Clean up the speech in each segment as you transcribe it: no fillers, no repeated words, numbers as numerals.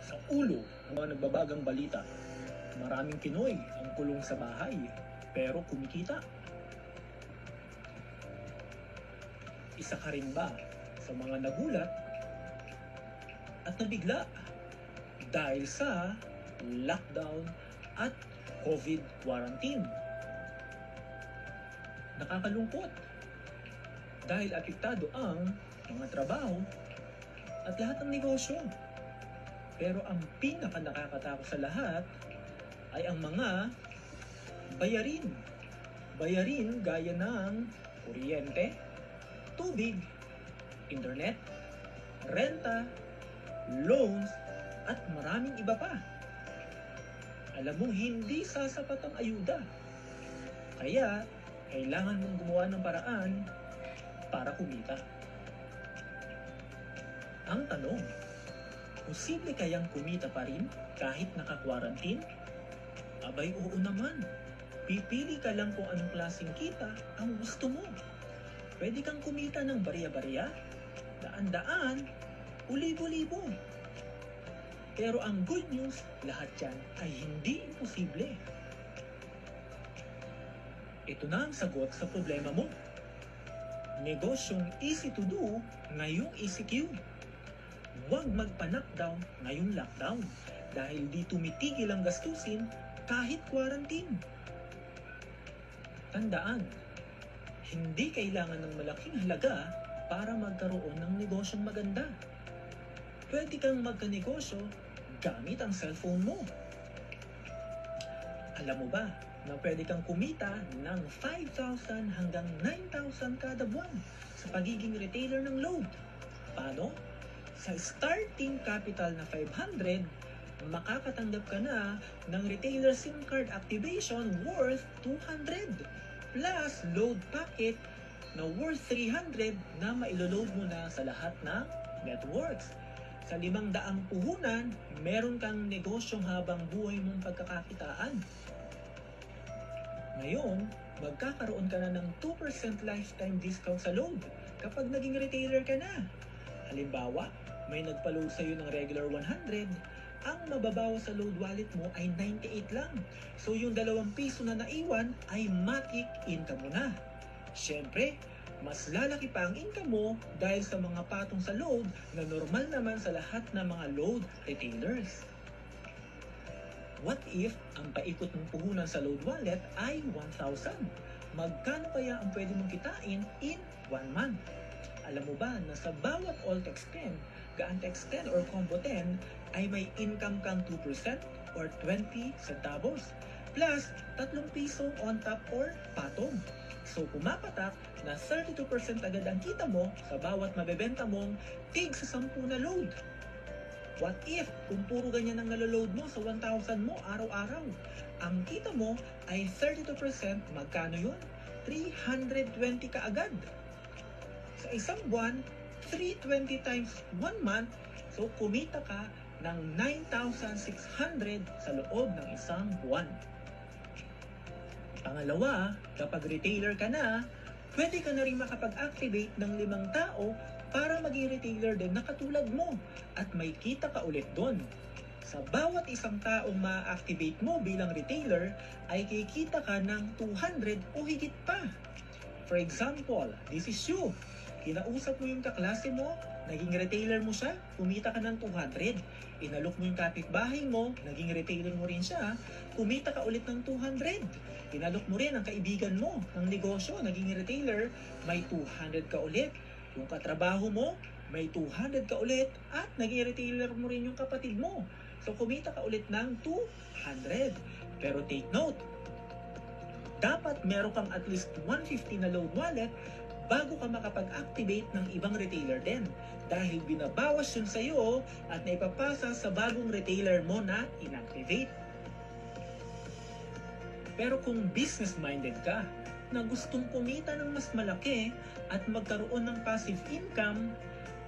sa ulo ng mga nagbabagang balita. Maraming Pinoy ang kulong sa bahay pero kumikita. Isa ka rin ba sa mga nagulat at nabigla dahil sa lockdown at COVID quarantine? Nakakalungkot dahil apektado ang mga trabaho at lahat ng negosyo. Pero ang pinaka nakakatakot sa lahat ay ang mga bayarin. Bayarin gaya ng kuryente, tubig, internet, renta, loans, at maraming iba pa. Alam mong hindi sasapat ang ayuda. Kaya, kailangan mong gumawa ng paraan para kumita. Ang tanong, posible kayang kumita pa rin kahit naka-quarantine? Abay, oo naman. Pipili ka lang kung anong klaseng kita ang gusto mo. Pwede kang kumita ng barya-barya, daan-daan, o libo-libo. Pero ang good news, lahat yan ay hindi imposible. Ito na ang sagot sa problema mo. Negosyong easy to do ngayong ECQ. Huwag magpa-knockdown ngayong lockdown dahil di tumitigil ang gastusin kahit quarantine. Tandaan, hindi kailangan ng malaking halaga para magkaroon ng negosyong maganda. Pwede kang magka-negosyo gamit ang cellphone mo. Alam mo ba na pwede kang kumita ng 5,000 hanggang 9,000 kada buwan sa pagiging retailer ng load? Paano? Sa starting capital na 500, makakatanggap ka na ng retailer SIM card activation worth 200 plus load packet na worth 300 na mailoload mo na sa lahat ng networks. Sa 500 puhunan, meron kang negosyong habang buhay mong pagkakakitaan. Ngayon, magkakaroon ka na ng 2% lifetime discount sa load kapag naging retailer ka na. Halimbawa, may nagpa-load sa'yo ng regular 100, ang mababawas sa load wallet mo ay 98 lang. So yung 2 piso na naiwan ay matic income mo na. Siyempre, mas lalaki pa ang income mo dahil sa mga patong sa load na normal naman sa lahat ng mga load retailers. What if ang paikot ng puhunan sa load wallet ay 1,000? Magkano kaya ang pwede mong kitain in 1 month? Alam mo ba na sa bawat all text 10, gaan text 10 or combo 10 ay may income kang 2% or 20 centavos plus 3 piso on top or patong. So pumapatak na 32% agad ang kita mo sa bawat mabebenta mong tig sa 10 na load. What if kung puro ganyan ang naloload mo sa 1,000 mo araw-araw? Ang kita mo ay 32%, magkano yun? 320 ka agad. Sa isang buwan, 320 times 1 month, so kumita ka ng 9,600 sa loob ng isang buwan. Pangalawa, kapag retailer ka na, pwede ka na rin makapag-activate ng 5 tao para maging retailer din na katulad mo at may kita ka ulit doon. Sa bawat isang taong ma-activate mo bilang retailer ay kikita ka ng 200 o higit pa. For example, this is you. Kinausap mo yung kaklase mo, naging retailer mo siya, kumita ka ng 200. Inalok mo yung kapitbahay mo, naging retailer mo rin siya, kumita ka ulit ng 200. Inalok mo rin ang kaibigan mo ng negosyo, naging retailer, may 200 ka ulit. Yung katrabaho mo, may 200 ka ulit at naging retailer mo rin yung kapatid mo. So kumita ka ulit ng 200. Pero take note, dapat meron kang at least 150 na load wallet bago ka makapag-activate ng ibang retailer din. Dahil binabawas yun sa'yo at naipapasa sa bagong retailer mo na inactivate. Pero kung business-minded ka, na gustong kumita ng mas malaki at magkaroon ng passive income,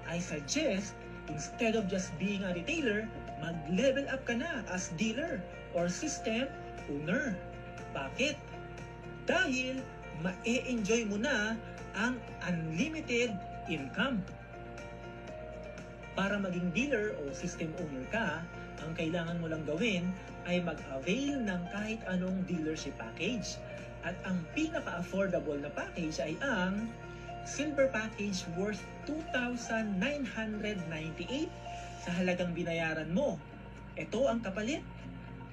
I suggest, instead of just being a retailer, mag-level up ka na as dealer or system owner. Bakit? Dahil ma-enjoy mo na ang unlimited income. Para maging dealer o system owner ka, ang kailangan mo lang gawin ay mag-avail ng kahit anong dealership package. At ang pinaka-affordable na package ay ang Silver Package worth 2,998 sa halagang binayaran mo. Ito ang kapalit.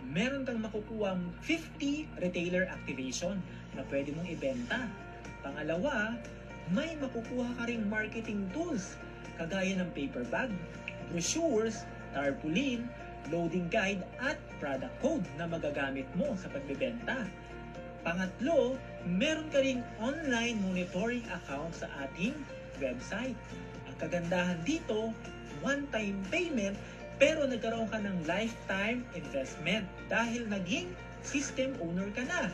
Meron kang makukuhang 50 retailer activation na pwede mong ibenta. Pangalawa, may makukuha ka ring marketing tools kagaya ng paper bag, brochures, tarpaulin, loading guide at product code na magagamit mo sa pagbebenta. Pangatlo, meron ka ring online monitoring account sa ating website. Ang kagandahan dito, one-time payment pero nagkaroon ka ng lifetime investment dahil naging system owner ka na.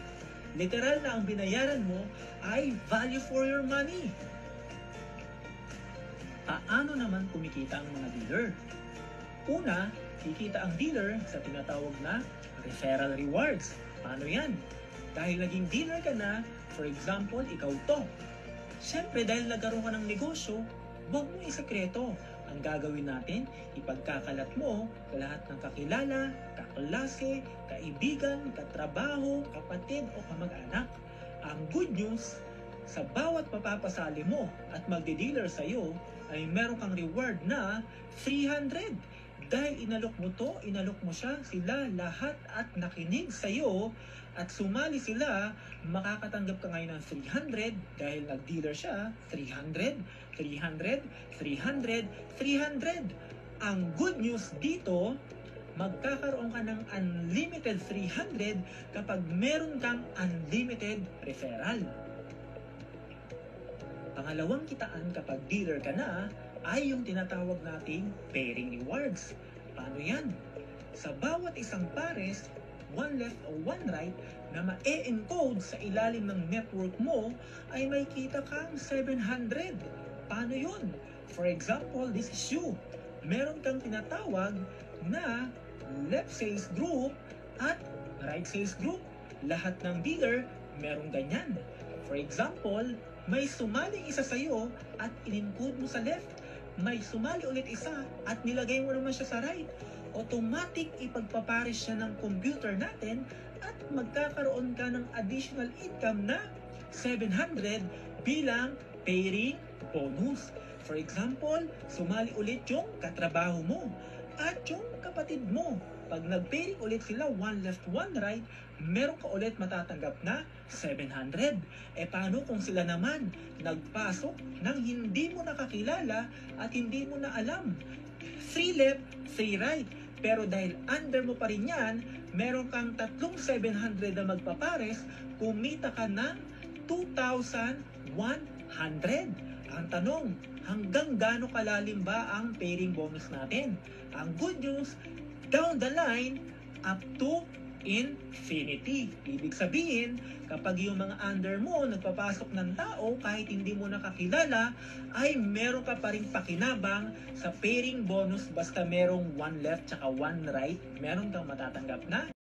Literal na ang binayaran mo ay value for your money. Paano naman kumikita ang mga dealer? Una, kikita ang dealer sa tinatawag na referral rewards. Paano yan? Dahil naging dealer ka na, for example, ikaw to. Siyempre, dahil nagkaroon ka ng negosyo, huwag mo isekreto. Ang gagawin natin, ipagkakalat mo sa lahat ng kakilala, kaklase, kaibigan, katrabaho, kapatid o kamag-anak. Ang good news, sa bawat mapapasali mo at magde-dealer sa'yo, ay meron kang reward na 300. Dahil inalok mo to, inalok mo siya, sila lahat at nakinig sa'yo at sumali sila, makakatanggap ka ngayon ng 300 dahil nag-dealer siya, 300, 300, 300, 300. Ang good news dito, magkakaroon ka ng unlimited 300 kapag meron kang unlimited referral. Pangalawang kitaan kapag dealer ka na ay yung tinatawag nating pairing rewards. Paano yan? Sa bawat isang pares, one left o one right na ma-encode sa ilalim ng network mo ay may kita kang 700. Paano yun? For example, this is you. Meron kang tinatawag na left sales group at right sales group. Lahat ng dealer merong ganyan. For example, may sumali isa sa'yo at in-encode mo sa left. May sumali ulit isa at nilagay mo naman siya sa right. Automatic ipagpapares siya ng computer natin at magkakaroon ka ng additional income na 700 bilang pairing bonus. For example, sumali ulit yung katrabaho mo at yung kapatid mo. Pag nag-pairing ulit sila, one left, one right, meron ka ulit matatanggap na 700. E paano kung sila naman nagpasok ng hindi mo nakakilala at hindi mo na alam? 3 left, 3 right. Pero dahil under mo pa rin yan, meron kang tatlong 700 na magpapares, kumita ka ng 2,100. Ang tanong, hanggang gaano kalalim ba ang pairing bonus natin? Ang good news, down the line, up to infinity. Ibig sabihin, kapag yung mga under mo nagpapasok ng tao kahit hindi mo nakakilala, ay meron ka pa rin pakinabang sa pairing bonus basta merong one left tsaka one right, meron kang matatanggap na